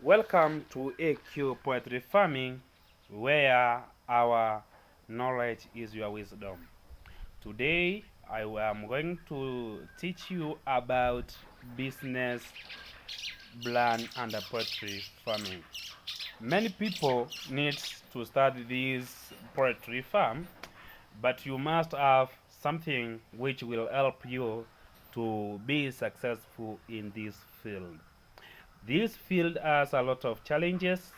Welcome to AQ Poetry Farming, where our knowledge is your wisdom. Today, I am going to teach you about business plan and poetry farming. Many people need to start this poetry farm, but you must have something which will help you to be successful in this field. This field has a lot of challenges.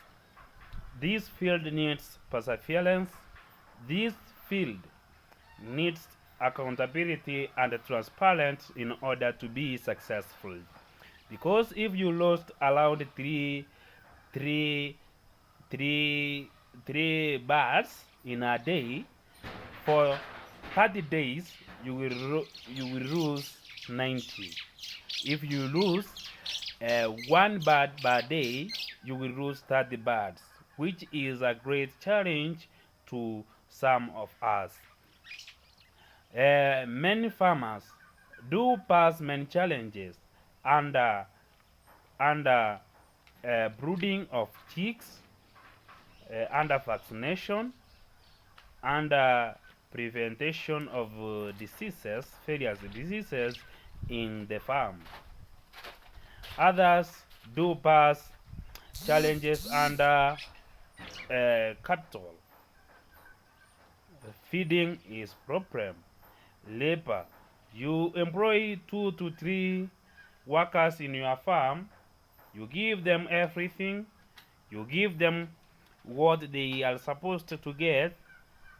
This field needs perseverance. This field needs accountability and transparency in order to be successful. Because if you lost around three, three, three birds in a day, for 30 days you will lose 90. If you lose one bird per day, you will lose 30 birds, which is a great challenge to some of us. Many farmers do pass many challenges under under brooding of chicks, under vaccination, under prevention of various diseases in the farm. Others do pass challenges under capital. Feeding is problem. Labor. You employ 2 to 3 workers in your farm. You give them everything. You give them what they are supposed to get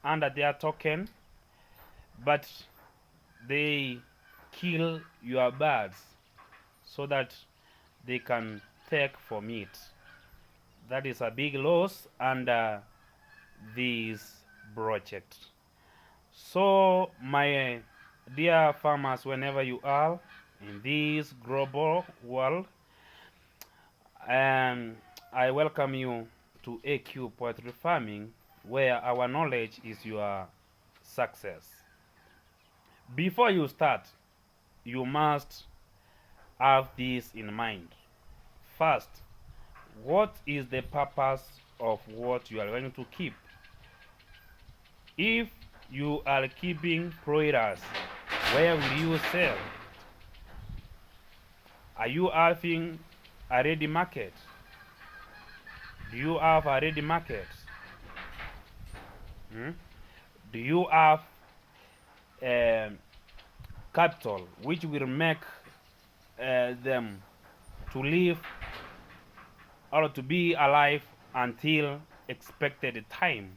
under their token, but they kill your birds so that they can take for meat. That is a big loss under this project. So, my dear farmers, whenever you are in this global world, I welcome you to AQ Poetry Farming, where our knowledge is your success. Before you start, you must have this in mind. First, what is the purpose of what you are going to keep? If you are keeping broilers, where will you sell? Are you having a ready market? Do you have a ready market? Do you have capital which will make them to live or to be alive until expected time?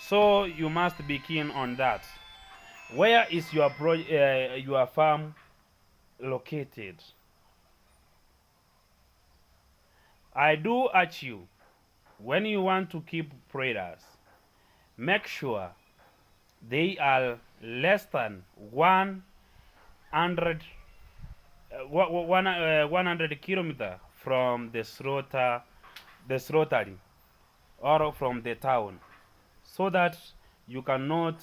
So you must be keen on that. Where is your farm located? I do urge you, when you want to keep broilers, make sure they are less than 100 kilometers from the slaughtery, or from the town, so that you cannot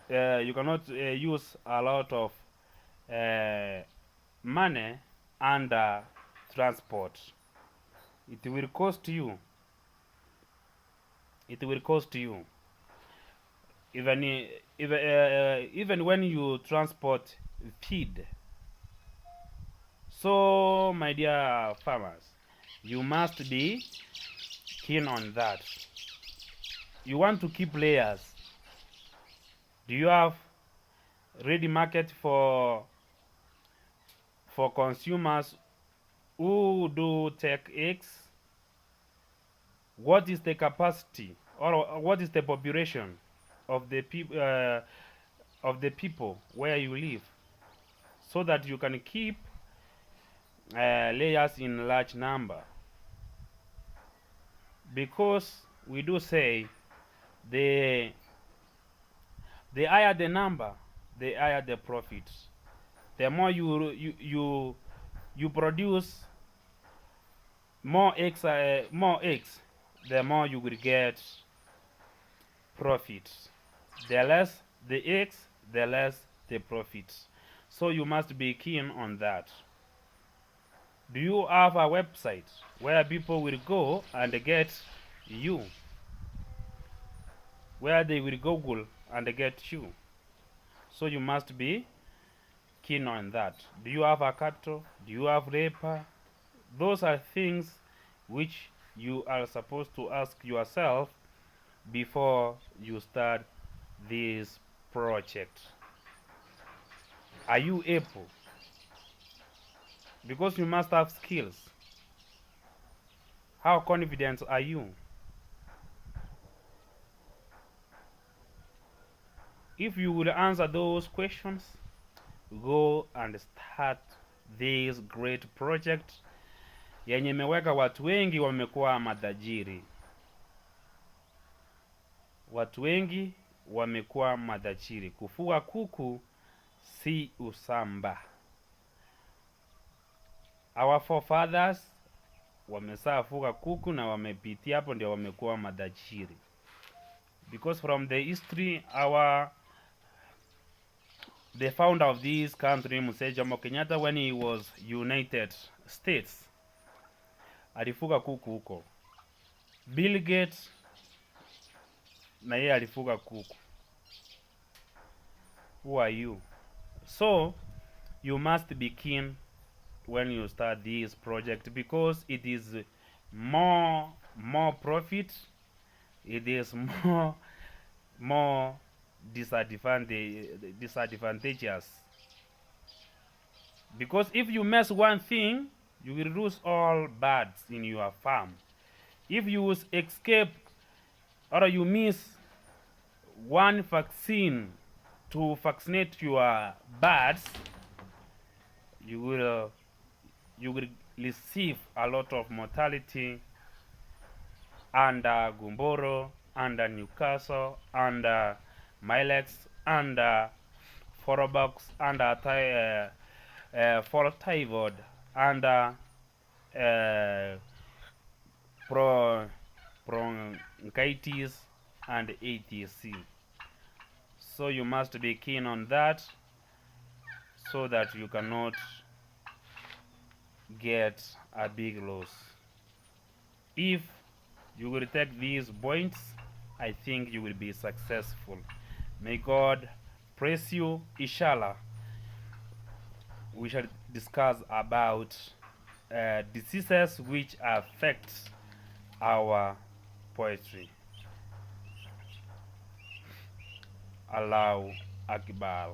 use a lot of money under transport. It will cost you. It will cost you. Even when you transport feed. So, my dear farmers, you must be keen on that. You want to keep layers. Do you have ready market for consumers who do take eggs? What is the capacity, or what is the population of the people where you live, so that you can keep layers in large number? Because we do say the higher the number, the higher the profit. The more you produce more eggs, the more you will get profit. The less the eggs, the less the profit. So you must be keen on that. Do you have a website where people will go and get you? Where they will Google and get you? So you must be keen on that. Do you have a capital? Do you have labor? Those are things which you are supposed to ask yourself before you start this project. Are you able? Because you must have skills. How confident are you? If you will answer those questions, go and start this great project yenye imeweka watu wengi wamekuwa matajiri. Watu wengi wamekuwa matajiri. Kufuga kuku si usamba. Our forefathers wamesafuga kuku na wamepitia hapo ndio wamekuwa matajiri. Because from the history, the founder of this country, Mzee Jomo Kenyatta, when he was United States, alifuga kuku huko. Bill Gates na yeye alifuga kuku. Who are you? So you must be keen when you start this project, because it is more profit. It is more disadvantageous, because if you mess one thing, you will lose all birds in your farm. If you escape or you miss one vaccine to vaccinate your birds, you will receive a lot of mortality under Gumboro, under Newcastle, under Milex, under Forobox, under fall typhoid, under bronchitis, and ATC. So you must be keen on that, so that you cannot get a big loss. If you will take these points, I think you will be successful. May God bless you. Inshallah, we shall discuss about diseases which affect our poultry. Allahu Akbar.